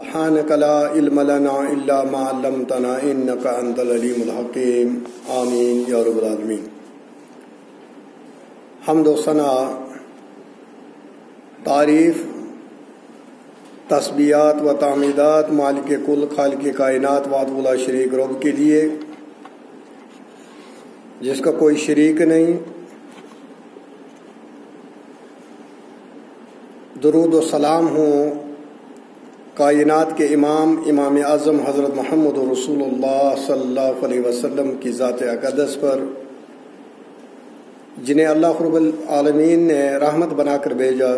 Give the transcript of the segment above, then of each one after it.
سبحانك لا علم لنا إلا ما علمتنا إنك أنت العليم الحكيم آمین یا رب العالمین۔ حمد و ثنا، تعریف، تسبیحات و تعمیدات مالک کل خالق کائنات وحدہ لا شریک رب کے لیے، جس کا کوئی شریک نہیں۔ درود و سلام ہوں کائنات کے امام اعظم حضرت محمد رسول اللہ صلی اللہ علیہ وسلم کی ذات اقدس پر، جنہیں اللہ رب العالمین نے رحمت بنا کر بھیجا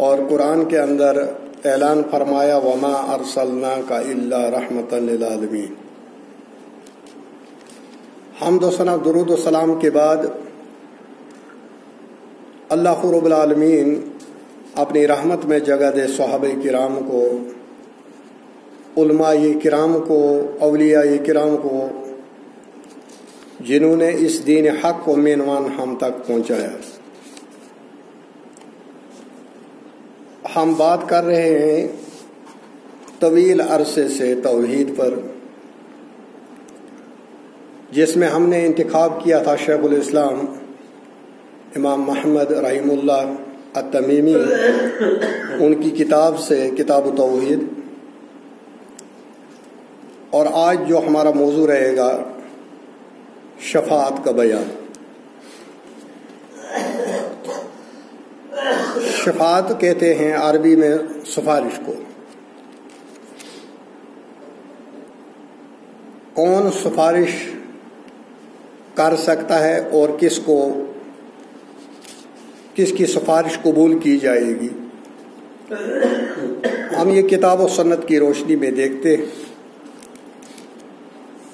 اور قرآن کے اندر اعلان فرمایا وما ارسلناک الا رحمۃ للعالمین۔ حمد و ثنا، درود و سلام کے بعد اللہ رب العالمین اپنی رحمت میں جگہ دے صحابہ کرام کو، علماء کرام کو، اولیاء کرام کو، جنہوں نے اس دین حق کو مینوان ہم تک پہنچایا۔ ہم بات کر رہے ہیں طویل عرصے سے توحید پر، جس میں ہم نے انتخاب کیا تھا شیخ الاسلام امام محمد رحمہ اللہ التمیمی، ان کی کتاب سے کتاب توحید، اور آج جو ہمارا موضوع رہے گا شفاعت کا بیان۔ شفاعت کہتے ہیں عربی میں سفارش کو۔ کون سفارش کر سکتا ہے اور کس کی سفارش قبول کی جائے گی؟ ہم یہ کتاب و سنت کی روشنی میں دیکھتے ہیں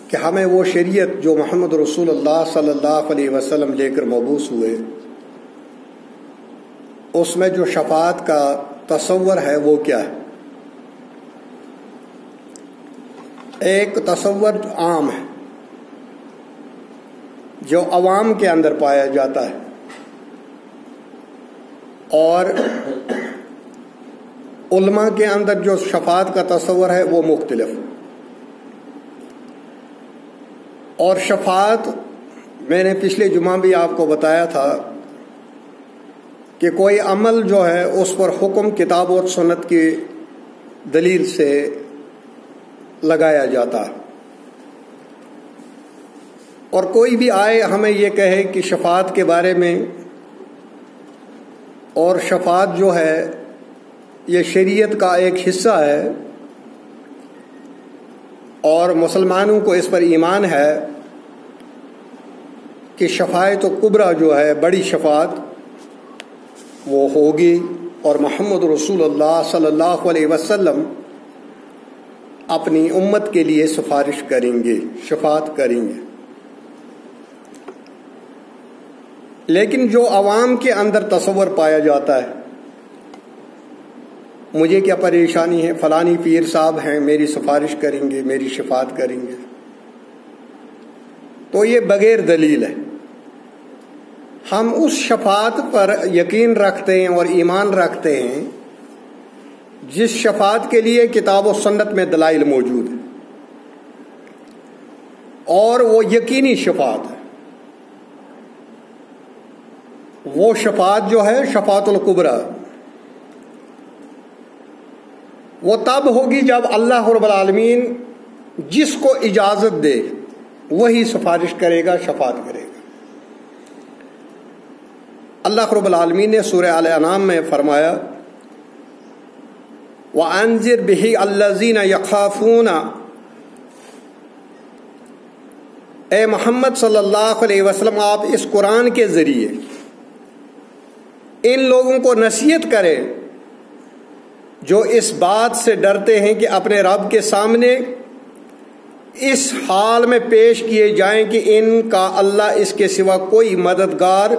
کہ ہمیں وہ شریعت جو محمد رسول اللہ صلی اللہ علیہ وسلم لے کر مبعوث ہوئے، اس میں جو شفاعت کا تصور ہے وہ کیا ہے؟ ایک تصور عام ہے جو عوام کے اندر پایا جاتا ہے، اور علماء کے اندر جو شفاعت کا تصور ہے وہ مختلف۔ اور شفاعت، میں نے پچھلے جمعہ بھی آپ کو بتایا تھا کہ کوئی عمل جو ہے اس پر حکم کتاب اور سنت کی دلیل سے لگایا جاتا ہے، اور کوئی بھی آئے ہمیں یہ کہے کہ شفاعت کے بارے میں، اور شفاعت جو ہے یہ شریعت کا ایک حصہ ہے اور مسلمانوں کو اس پر ایمان ہے کہ شفاعت کبریٰ جو ہے بڑی شفاعت وہ ہوگی، اور محمد رسول اللہ صلی اللہ علیہ وسلم اپنی امت کے لیے سفارش کریں گے، شفاعت کریں گے۔ لیکن جو عوام کے اندر تصور پایا جاتا ہے، مجھے کیا پریشانی ہے، فلانی پیر صاحب ہیں میری سفارش کریں گے، میری شفاعت کریں گے، تو یہ بغیر دلیل ہے۔ ہم اس شفاعت پر یقین رکھتے ہیں اور ایمان رکھتے ہیں جس شفاعت کے لیے کتاب و سنت میں دلائل موجود ہیں، اور وہ یقینی شفاعت ہے۔ وہ شفاعت جو ہے شفاعت الکبریٰ، وہ تب ہوگی جب اللہ رب العالمین جس کو اجازت دے وہی سفارش کرے گا، شفاعت کرے گا۔ اللہ رب العالمین نے سورہ الانعام میں فرمایا وَأَنذِرْ بِهِ الَّذِينَ يَخَافُونَ، اے محمد صلی اللہ علیہ وسلم آپ اس قرآن کے ذریعے ان لوگوں کو نصیحت کرے جو اس بات سے ڈرتے ہیں کہ اپنے رب کے سامنے اس حال میں پیش کیے جائیں کہ ان کا اللہ اس کے سوا کوئی مددگار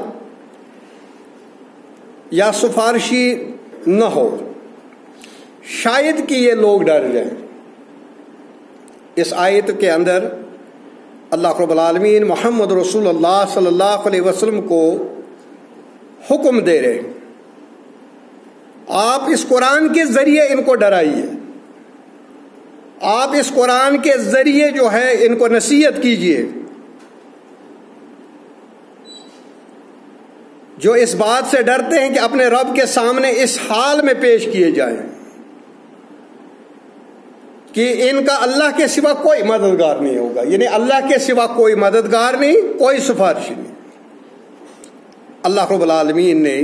یا سفارشی نہ ہو، شاید کہ یہ لوگ ڈر جائیں۔ اس آیت کے اندر اللہ رب العالمین محمد رسول اللہ صلی اللہ علیہ وسلم کو حکم دے رہے ہیں آپ اس قرآن کے ذریعے ان کو ڈرائیے، آپ اس قرآن کے ذریعے جو ہے ان کو نصیحت کیجیے، جو اس بات سے ڈرتے ہیں کہ اپنے رب کے سامنے اس حال میں پیش کیے جائیں کہ ان کا اللہ کے سوا کوئی مددگار نہیں ہوگا، یعنی اللہ کے سوا کوئی مددگار نہیں، کوئی سفارش نہیں۔ اللہ رب العالمین نے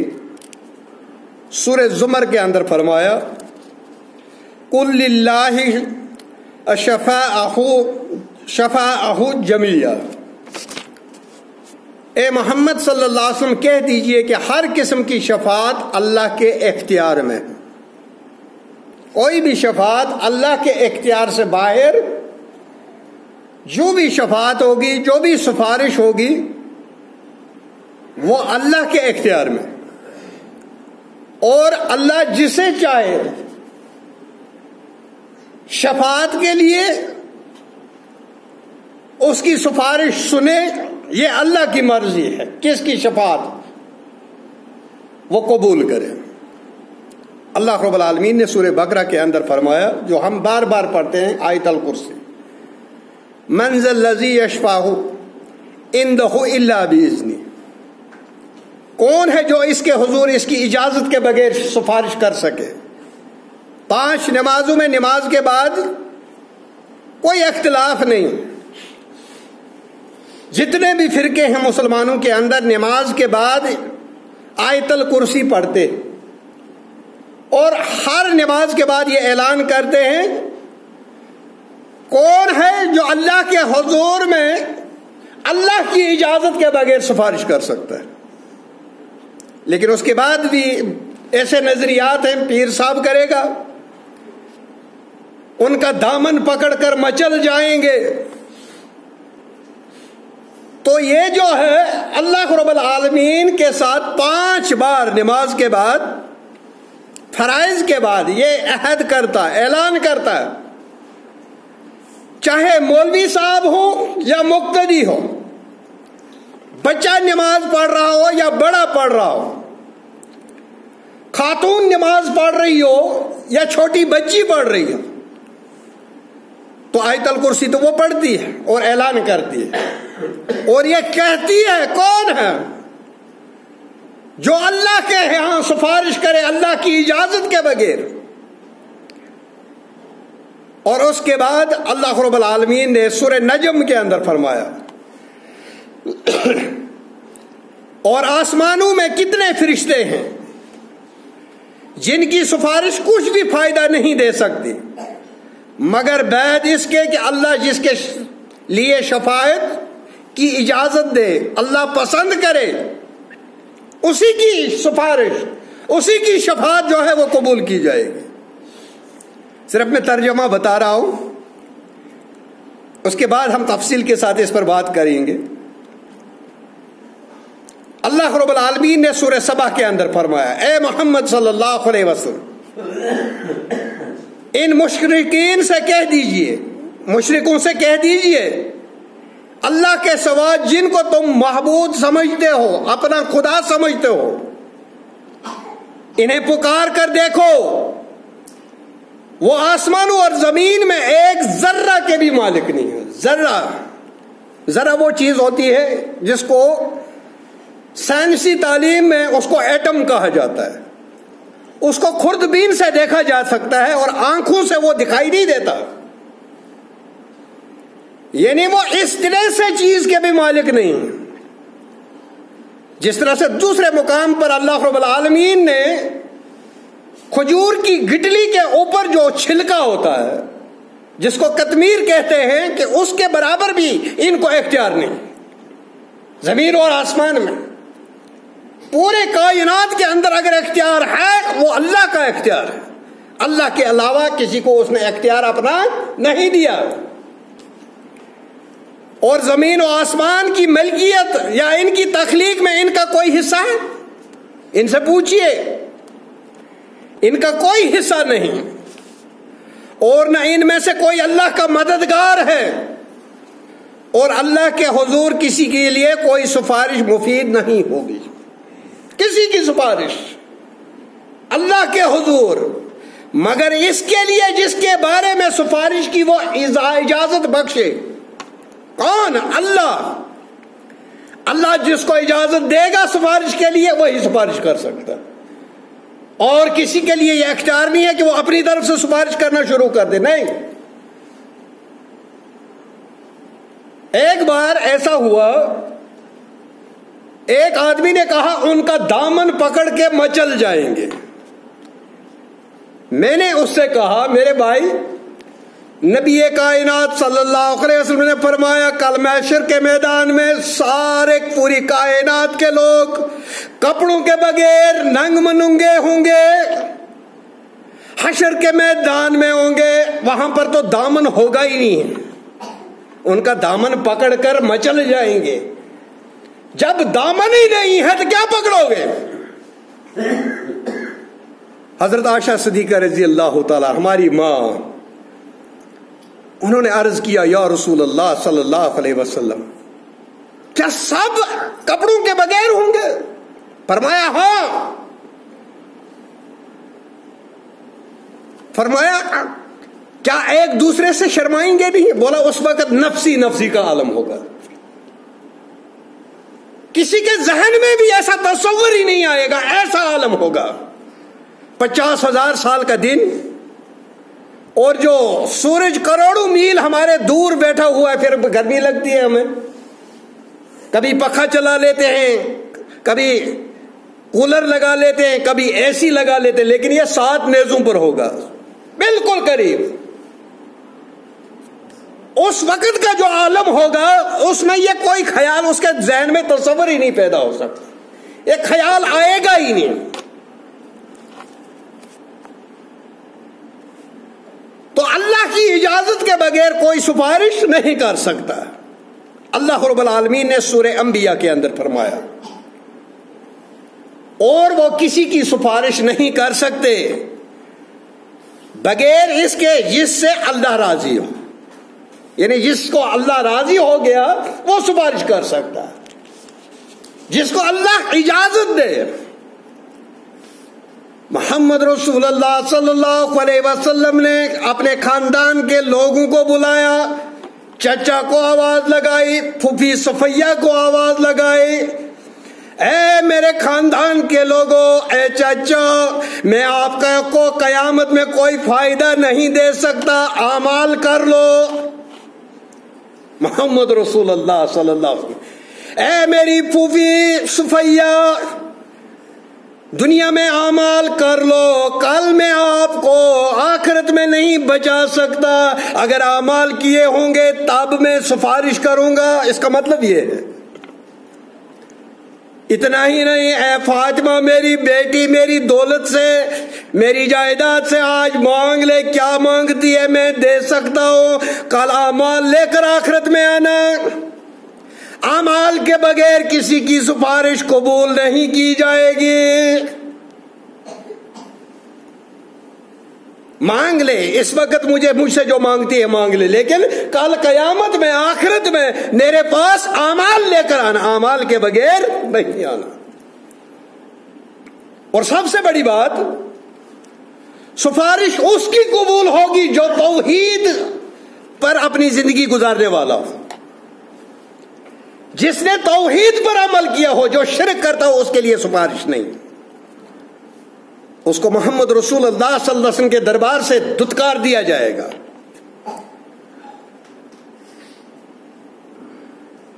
سورہ زمر کے اندر فرمایا قُلْ لِلَّهِ شَفَاعَهُ جَمِيعًا، اے محمد صلی اللہ علیہ وسلم کہہ دیجئے کہ ہر قسم کی شفاعت اللہ کے اختیار میں، کوئی بھی شفاعت اللہ کے اختیار سے باہر، جو بھی شفاعت ہوگی، جو بھی سفارش ہوگی، وہ اللہ کے اختیار میں، اور اللہ جسے چاہے شفاعت کے لیے اس کی سفارش سنے، یہ اللہ کی مرضی ہے کس کی شفاعت وہ قبول کرے۔ اللہ رب العالمین نے سورہ بقرہ کے اندر فرمایا، جو ہم بار بار پڑھتے ہیں، آیت الکرسی، من ذا الذی یشفع عنده الا باذنہ، کون ہے جو اس کے حضور اس کی اجازت کے بغیر سفارش کر سکے۔ 5 نمازوں میں نماز کے بعد کوئی اختلاف نہیں، جتنے بھی فرقے ہیں مسلمانوں کے اندر نماز کے بعد آیت الکرسی پڑھتے، اور ہر نماز کے بعد یہ اعلان کرتے ہیں کون ہے جو اللہ کے حضور میں اللہ کی اجازت کے بغیر سفارش کر سکتا ہے۔ لیکن اس کے بعد بھی ایسے نظریات ہیں، پیر صاحب کرے گا، ان کا دامن پکڑ کر مچل جائیں گے، تو یہ جو ہے اللہ رب العالمین کے ساتھ 5 بار نماز کے بعد، فرائض کے بعد یہ عہد کرتا، اعلان کرتا ہے، چاہے مولوی صاحب ہو یا مقتدی ہو، بچہ نماز پڑھ رہا ہو یا بڑا پڑھ رہا ہو، خاتون نماز پڑھ رہی ہو یا چھوٹی بچی پڑھ رہی ہو، تو آیت الکرسی تو وہ پڑھتی ہے اور اعلان کرتی ہے، اور یہ کہتی ہے کون ہے جو اللہ کے ہاں سفارش کرے اللہ کی اجازت کے بغیر۔ اور اس کے بعد اللہ رب العالمین نے سورہ نجم کے اندر فرمایا اور آسمانوں میں کتنے فرشتے ہیں جن کی سفارش کچھ بھی فائدہ نہیں دے سکتی مگر بعد اس کے کہ اللہ جس کے لیے شفاعت کی اجازت دے، اللہ پسند کرے، اسی کی سفارش، اسی کی شفاعت جو ہے وہ قبول کی جائے گی۔ صرف میں ترجمہ بتا رہا ہوں، اس کے بعد ہم تفصیل کے ساتھ اس پر بات کریں گے۔ اللہ رب العالمین نے سورہ سبا کے اندر فرمایا، اے محمد صلی اللہ علیہ وسلم ان مشرکین سے کہہ دیجئے، مشرکوں سے کہہ دیجئے، اللہ کے سوا جن کو تم معبود سمجھتے ہو، اپنا خدا سمجھتے ہو، انہیں پکار کر دیکھو، وہ آسمانوں اور زمین میں ایک ذرہ کے بھی مالک نہیں ہے۔ ذرہ وہ چیز ہوتی ہے جس کو سائنسی تعلیم میں اس کو ایٹم کہا جاتا ہے، اس کو خوردبین سے دیکھا جا سکتا ہے اور آنکھوں سے وہ دکھائی نہیں دیتا، یعنی وہ اس طرح سے چیز کے بھی مالک نہیں، جس طرح سے دوسرے مقام پر اللہ رب العالمین نے کھجور کی گٹلی کے اوپر جو چھلکا ہوتا ہے جس کو قطمیر کہتے ہیں کہ اس کے برابر بھی ان کو اختیار نہیں، زمین اور آسمان میں پورے کائنات کے اندر اگر اختیار ہے وہ اللہ کا اختیار ہے، اللہ کے علاوہ کسی کو اس نے اختیار اپنا نہیں دیا۔ اور زمین و آسمان کی ملکیت یا ان کی تخلیق میں ان کا کوئی حصہ ہے؟ ان سے پوچھئے، ان کا کوئی حصہ نہیں، اور نہ ان میں سے کوئی اللہ کا مددگار ہے، اور اللہ کے حضور کسی کے لیے کوئی سفارش مفید نہیں ہوگی، کسی کی سفارش۔ اللہ کے حضور، مگر اس کے لیے جس کے بارے میں سفارش کی وہ اجازت بخشے۔ کون؟ اللہ۔ اللہ جس کو اجازت دے گا سفارش کے لیے وہی سفارش کر سکتا ہے، اور کسی کے لیے یہ اختیار نہیں ہے کہ وہ اپنی طرف سے سفارش کرنا شروع کر دے، نہیں۔ ایک بار ایسا ہوا، ایک آدمی نے کہا ان کا دامن پکڑ کے مچل جائیں گے۔ میں نے اس سے کہا میرے بھائی، نبی کائنات صلی اللہ علیہ وسلم نے فرمایا کل محشر کے میدان میں سارے پوری کائنات کے لوگ کپڑوں کے بغیر ننگ مننگے ہوں گے، حشر کے میدان میں ہوں گے، وہاں پر تو دامن ہوگا ہی نہیں ہے، ان کا دامن پکڑ کر مچل جائیں گے۔ جب دامن ہی نہیں ہے تو کیا پکڑو گے؟ حضرت عائشہ صدیقہ رضی اللہ تعالی ہماری ماں، انہوں نے عرض کیا یا رسول اللہ صلی اللہ علیہ وسلم، کیا سب کپڑوں کے بغیر ہوں گے؟ فرمایا ہاں۔ فرمایا کیا ایک دوسرے سے شرمائیں گے نہیں؟ بولا اس وقت نفسی نفسی کا عالم ہوگا، کسی کے ذہن میں بھی ایسا تصور ہی نہیں آئے گا، ایسا عالم ہوگا۔ 50,000 سال کا دن، اور جو سورج کروڑوں میل ہمارے دور بیٹھا ہوا ہے، پھر گرمی لگتی ہے ہمیں، کبھی پنکھا چلا لیتے ہیں، کبھی کولر لگا لیتے ہیں، کبھی اے سی لگا لیتے ہیں، لیکن یہ 7 نیزوں پر ہوگا، بالکل قریب۔ اس وقت کا جو عالم ہوگا اس میں یہ کوئی خیال اس کے ذہن میں تصور ہی نہیں پیدا ہو سکتا، یہ خیال آئے گا ہی نہیں۔ تو اللہ کی اجازت کے بغیر کوئی سفارش نہیں کر سکتا۔ اللہ رب العالمین نے سورہ انبیاء کے اندر فرمایا، اور وہ کسی کی سفارش نہیں کر سکتے بغیر اس کے جس سے اللہ راضی ہو، یعنی جس کو اللہ راضی ہو گیا وہ سفارش کر سکتا ہے، جس کو اللہ اجازت دے۔ محمد رسول اللہ صلی اللہ علیہ وسلم نے اپنے خاندان کے لوگوں کو بلایا، چچا کو آواز لگائی، پھوپھی صفیہ کو آواز لگائی، اے میرے خاندان کے لوگوں، اے چچا، میں آپ کو قیامت میں کوئی فائدہ نہیں دے سکتا، اعمال کر لو۔ محمد رسول اللہ صلی اللہ علیہ وسلم، اے میری پھوپھی صفیہ، دنیا میں اعمال کر لو، کل میں آپ کو آخرت میں نہیں بچا سکتا، اگر اعمال کیے ہوں گے تب میں سفارش کروں گا۔ اس کا مطلب یہ ہے، اتنا ہی نہیں، اے فاطمہ میری بیٹی، میری دولت سے، میری جائیداد سے آج مانگ لے، کیا مانگتی ہے میں دے سکتا ہوں، کل اعمال لے کر آخرت میں آنا۔ اعمال کے بغیر کسی کی سفارش قبول نہیں کی جائے گی۔ مانگ لے، اس وقت مجھ سے جو مانگتی ہے مانگ لے، لیکن کل قیامت میں، آخرت میں میرے پاس اعمال لے کر آنا، اعمال کے بغیر نہیں آنا۔ اور سب سے بڑی بات، سفارش اس کی قبول ہوگی جو توحید پر اپنی زندگی گزارنے والا ہو، جس نے توحید پر عمل کیا ہو۔ جو شرک کرتا ہو اس کے لیے سفارش نہیں، اس کو محمد رسول اللہ صلی اللہ علیہ وسلم کے دربار سے دھتکار دیا جائے گا۔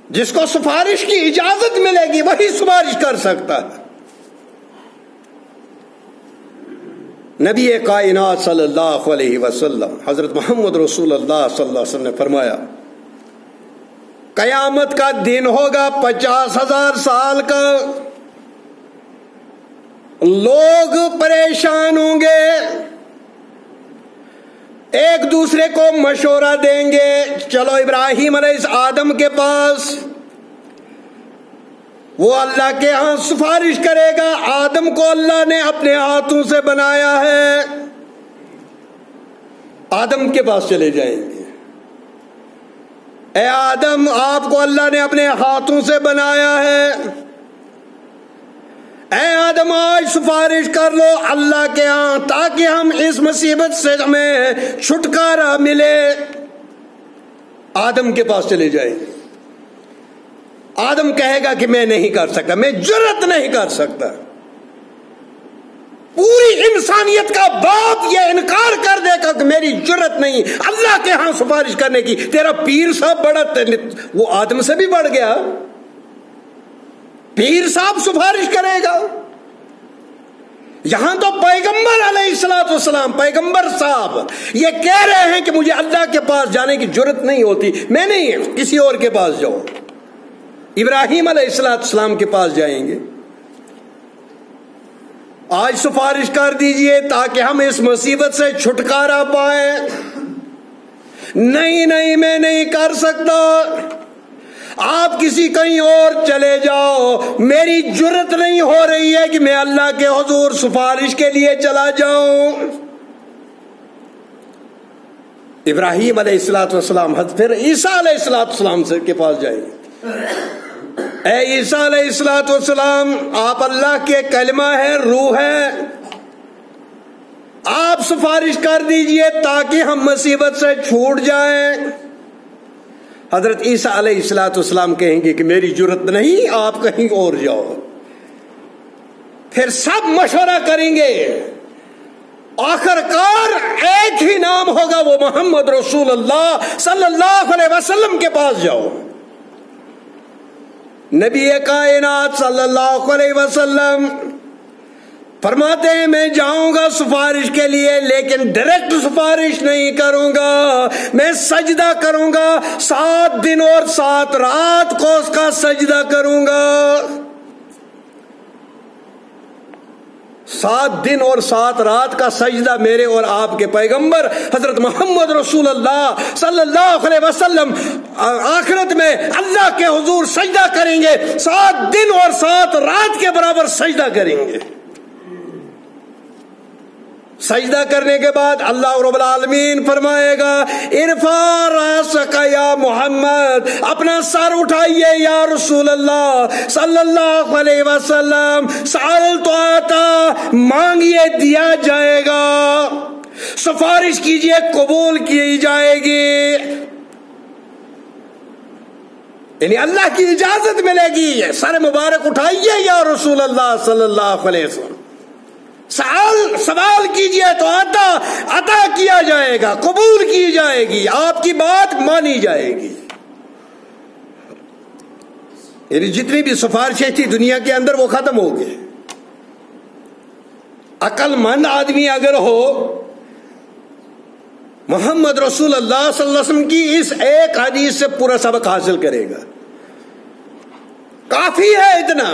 جس کو سفارش کی اجازت ملے گی وہی سفارش کر سکتا ہے۔ نبی کائنات صلی اللہ علیہ وسلم حضرت محمد رسول اللہ صلی اللہ علیہ وسلم نے فرمایا، قیامت کا دن ہوگا 50,000 سال کا، لوگ پریشان ہوں گے، ایک دوسرے کو مشورہ دیں گے، چلو ابراہیم علیہ آدم کے پاس، وہ اللہ کے ہاں سفارش کرے گا، آدم کو اللہ نے اپنے ہاتھوں سے بنایا ہے، آدم کے پاس چلے جائیں گے، اے آدم آپ کو اللہ نے اپنے ہاتھوں سے بنایا ہے، اے آدم آج سفارش کر لو اللہ کے ہاں تاکہ ہم اس مصیبت سے ہمیں چھٹکارا ملے. آدم کے پاس چلے جائیں. آدم کہے گا کہ میں نہیں کر سکتا, میں جرأت نہیں کر سکتا. پوری انسانیت کا باپ یہ انکار کر دے گا کہ میری جرأت نہیں اللہ کے ہاں سفارش کرنے کی. تیرا پیر صاحب بڑا, وہ آدم سے بھی بڑھ گیا. پیر صاحب سفارش کرے گا. یہاں تو پیغمبر علیہ الصلوۃ والسلام, پیغمبر صاحب یہ کہہ رہے ہیں کہ مجھے اللہ کے پاس جانے کی جرأت نہیں ہوتی, میں نہیں, کسی اور کے پاس جاؤ. ابراہیم علیہ الصلوۃ والسلام کے پاس جائیں گے. آج سفارش کر دیجئے تاکہ ہم اس مصیبت سے چھٹکارا پائیں. نہیں نہیں میں نہیں کر سکتا, آپ کسی کہیں اور چلے جاؤ, میری جرأت نہیں ہو رہی ہے کہ میں اللہ کے حضور سفارش کے لیے چلا جاؤں. ابراہیم علیہ الصلوۃ والسلام پھر عیسیٰ علیہ الصلوۃ والسلام کے پاس جائیں گے. اے عیسیٰ علیہ الصلوۃ والسلام, آپ اللہ کے کلمہ ہے, روح ہے, آپ سفارش کر دیجئے تاکہ ہم مصیبت سے چھوٹ جائیں. حضرت عیسیٰ علیہ الصلوۃ والسلام کہیں گے کہ میری جرأت نہیں, آپ کہیں اور جاؤ. پھر سب مشورہ کریں گے, آخر کار ایک ہی نام ہوگا, وہ محمد رسول اللہ صلی اللہ علیہ وسلم کے پاس جاؤ. نبی کائنات صلی اللہ علیہ وسلم فرماتے ہیں میں جاؤں گا سفارش کے لیے, لیکن ڈائریکٹ سفارش نہیں کروں گا, میں سجدہ کروں گا, 7 دن اور 7 رات کو اس کا سجدہ کروں گا. 7 دن اور 7 رات کا سجدہ میرے اور آپ کے پیغمبر حضرت محمد رسول اللہ صلی اللہ علیہ وسلم آخرت میں اللہ کے حضور سجدہ کریں گے, 7 دن اور 7 رات کے برابر سجدہ کریں گے. سجدہ کرنے کے بعد اللہ رب العالمین فرمائے گا ارفع راسک یا محمد, اپنا سر اٹھائیے یا رسول اللہ صلی اللہ علیہ وسلم. سألت آتا, مانگیے دیا جائے گا, سفارش کیجئے قبول کی جائے گی. یعنی اللہ کی اجازت ملے گی, سر مبارک اٹھائیے یا رسول اللہ صلی اللہ علیہ وسلم. سوال کیجئے تو عطا کیا جائے گا, قبول کی جائے گی, آپ کی بات مانی جائے گی. یعنی جتنی بھی سفارشیں تھی دنیا کے اندر وہ ختم ہو گئے. عقل مند آدمی اگر ہو محمد رسول اللہ صلی اللہ علیہ وسلم کی اس ایک حدیث سے پورا سبق حاصل کرے گا. کافی ہے اتنا,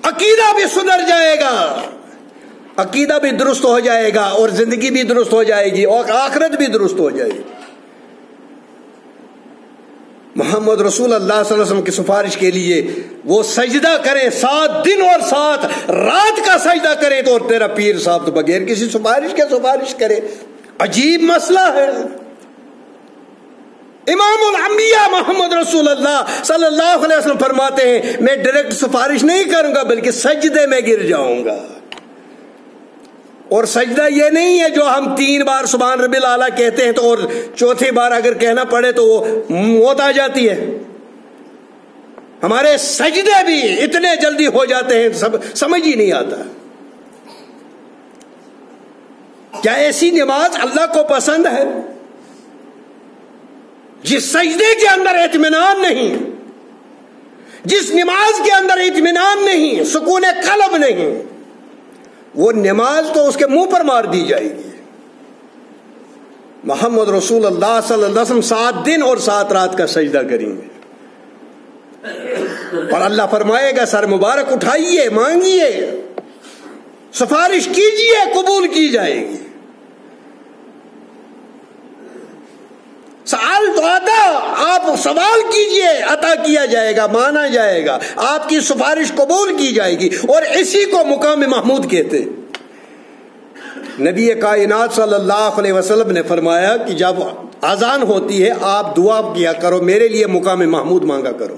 عقیدہ بھی سدھر جائے گا, عقیدہ بھی درست ہو جائے گا, اور زندگی بھی درست ہو جائے گی, اور آخرت بھی درست ہو جائے گی. محمد رسول اللہ صلی اللہ علیہ وسلم کی سفارش کے لیے وہ سجدہ کریں, 7 دن اور 7 رات کا سجدہ کریں, تو اور تیرا پیر صاحب تو بغیر کسی سفارش کے سفارش کرے. عجیب مسئلہ ہے. امام الانبیاء محمد رسول اللہ صلی اللہ علیہ وسلم فرماتے ہیں میں ڈائریکٹ سفارش نہیں کروں گا بلکہ سجدے میں گر جاؤں گا. اور سجدہ یہ نہیں ہے جو ہم 3 بار سبحان ربی الاعلیٰ کہتے ہیں تو اور چوتھی بار اگر کہنا پڑے تو وہ موت آ جاتی ہے. ہمارے سجدے بھی اتنے جلدی ہو جاتے ہیں سمجھ ہی نہیں آتا. کیا ایسی نماز اللہ کو پسند ہے جس سجدے کے اندر اطمینان نہیں, جس نماز کے اندر اطمینان نہیں, سکون قلب نہیں؟ وہ نماز تو اس کے منہ پر مار دی جائے گی. محمد رسول اللہ صلی اللہ علیہ وسلم 7 دن اور 7 رات کا سجدہ کریں گے, اور اللہ فرمائے گا سر مبارک اٹھائیے, مانگیے, سفارش کیجیے, قبول کی جائے گی. سوال تو آتا, آپ سوال کیجئے عطا کیا جائے گا, مانا جائے گا, آپ کی سفارش قبول کی جائے گی, اور اسی کو مقام محمود کہتے. نبی کائنات صلی اللہ علیہ وسلم نے فرمایا کہ جب اذان ہوتی ہے آپ دعا کیا کرو, میرے لیے مقام محمود مانگا کرو.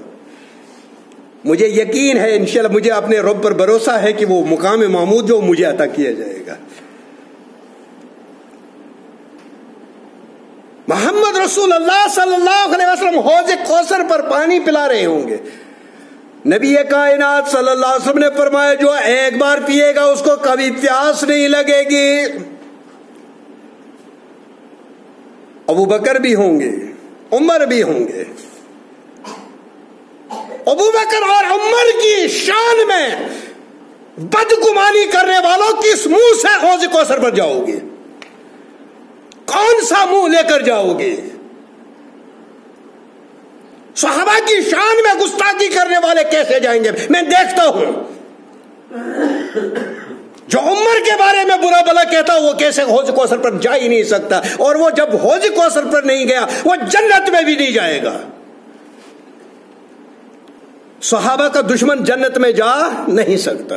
مجھے یقین ہے انشاءاللہ، مجھے اپنے رب پر بھروسہ ہے کہ وہ مقام محمود جو مجھے عطا کیا جائے گا۔ محمد رسول اللہ صلی اللہ علیہ وسلم حوض کوثر پر پانی پلا رہے ہوں گے، نبی کائنات صلی اللہ علیہ وسلم نے فرمایا جو ایک بار پیے گا اس کو کبھی پیاس نہیں لگے گی۔ ابو بکر بھی ہوں گے، عمر بھی ہوں گے۔ ابو بکر اور عمر کی شان میں بدگمانی کرنے والوں کس منہ سے حوض کوثر پر جاؤ گے؟ کون سا منہ لے کر جاؤ گے؟ صحابہ کی شان میں گستاخی کرنے والے کیسے جائیں گے؟ میں دیکھتا ہوں جو عمر کے بارے میں برا بلا کہتا وہ کیسے حوض کوثر پر جا ہی نہیں سکتا، اور وہ جب حوض کوثر پر نہیں گیا وہ جنت میں بھی نہیں جائے گا۔ صحابہ کا دشمن جنت میں جا نہیں سکتا۔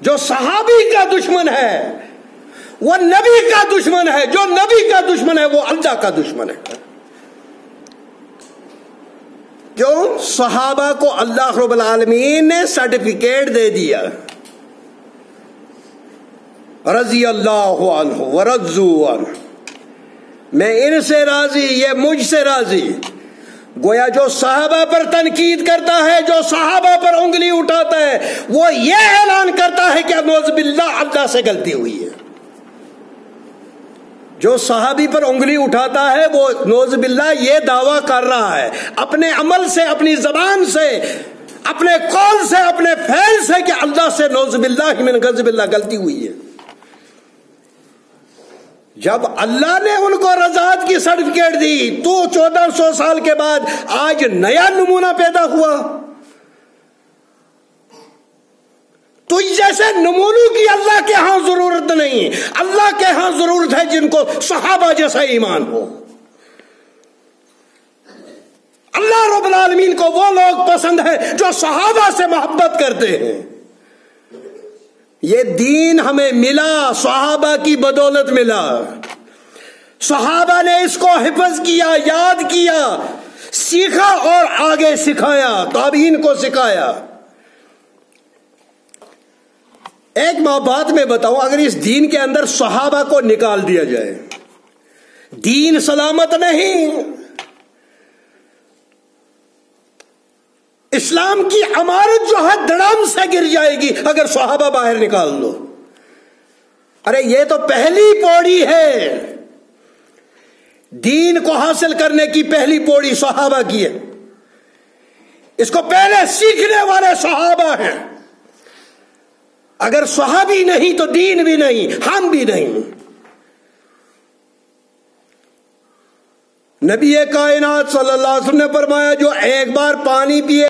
جو صحابی کا دشمن ہے وہ نبی کا دشمن ہے، جو نبی کا دشمن ہے وہ اللہ کا دشمن ہے۔ کیوں؟ صحابہ کو اللہ رب العالمین نے سرٹیفکیٹ دے دیا، رضی اللہ عنہ ورضوا عنہ، میں ان سے راضی، یہ مجھ سے راضی۔ گویا جو صحابہ پر تنقید کرتا ہے، جو صحابہ پر انگلی اٹھاتا ہے، وہ یہ اعلان کرتا ہے کہ نعوذ باللہ اللہ سے غلطی ہوئی ہے۔ جو صحابی پر انگلی اٹھاتا ہے وہ نعوذ باللہ یہ دعویٰ کر رہا ہے اپنے عمل سے، اپنی زبان سے، اپنے قول سے، اپنے فعل سے کہ اللہ سے نعوذ باللہ من غضب اللہ غلطی ہوئی ہے۔ جب اللہ نے ان کو رضاعت کی سرٹیفکیٹ دی تو 1400 سال کے بعد آج نیا نمونہ پیدا ہوا۔ تو جیسے نمونوں کی اللہ کے ہاں ضرورت نہیں، اللہ کے ہاں ضرورت ہے جن کو صحابہ جیسا ایمان ہو۔ اللہ رب العالمین کو وہ لوگ پسند ہے جو صحابہ سے محبت کرتے ہیں۔ یہ دین ہمیں ملا، صحابہ کی بدولت ملا۔ صحابہ نے اس کو حفظ کیا، یاد کیا، سیکھا اور آگے سکھایا، تابعین کو سکھایا۔ ایک بات میں بتاؤں، اگر اس دین کے اندر صحابہ کو نکال دیا جائے، دین سلامت نہیں۔ اسلام کی عمارت جو ہے دڑام سے گر جائے گی اگر صحابہ باہر نکال دو۔ ارے یہ تو پہلی پوڑی ہے، دین کو حاصل کرنے کی پہلی پوڑی صحابہ کی ہے۔ اس کو پہلے سیکھنے والے صحابہ ہیں۔ اگر صحابی نہیں تو دین بھی نہیں، ہم بھی نہیں۔ نبی کائنات صلی اللہ علیہ وسلم نے فرمایا جو ایک بار پانی پیے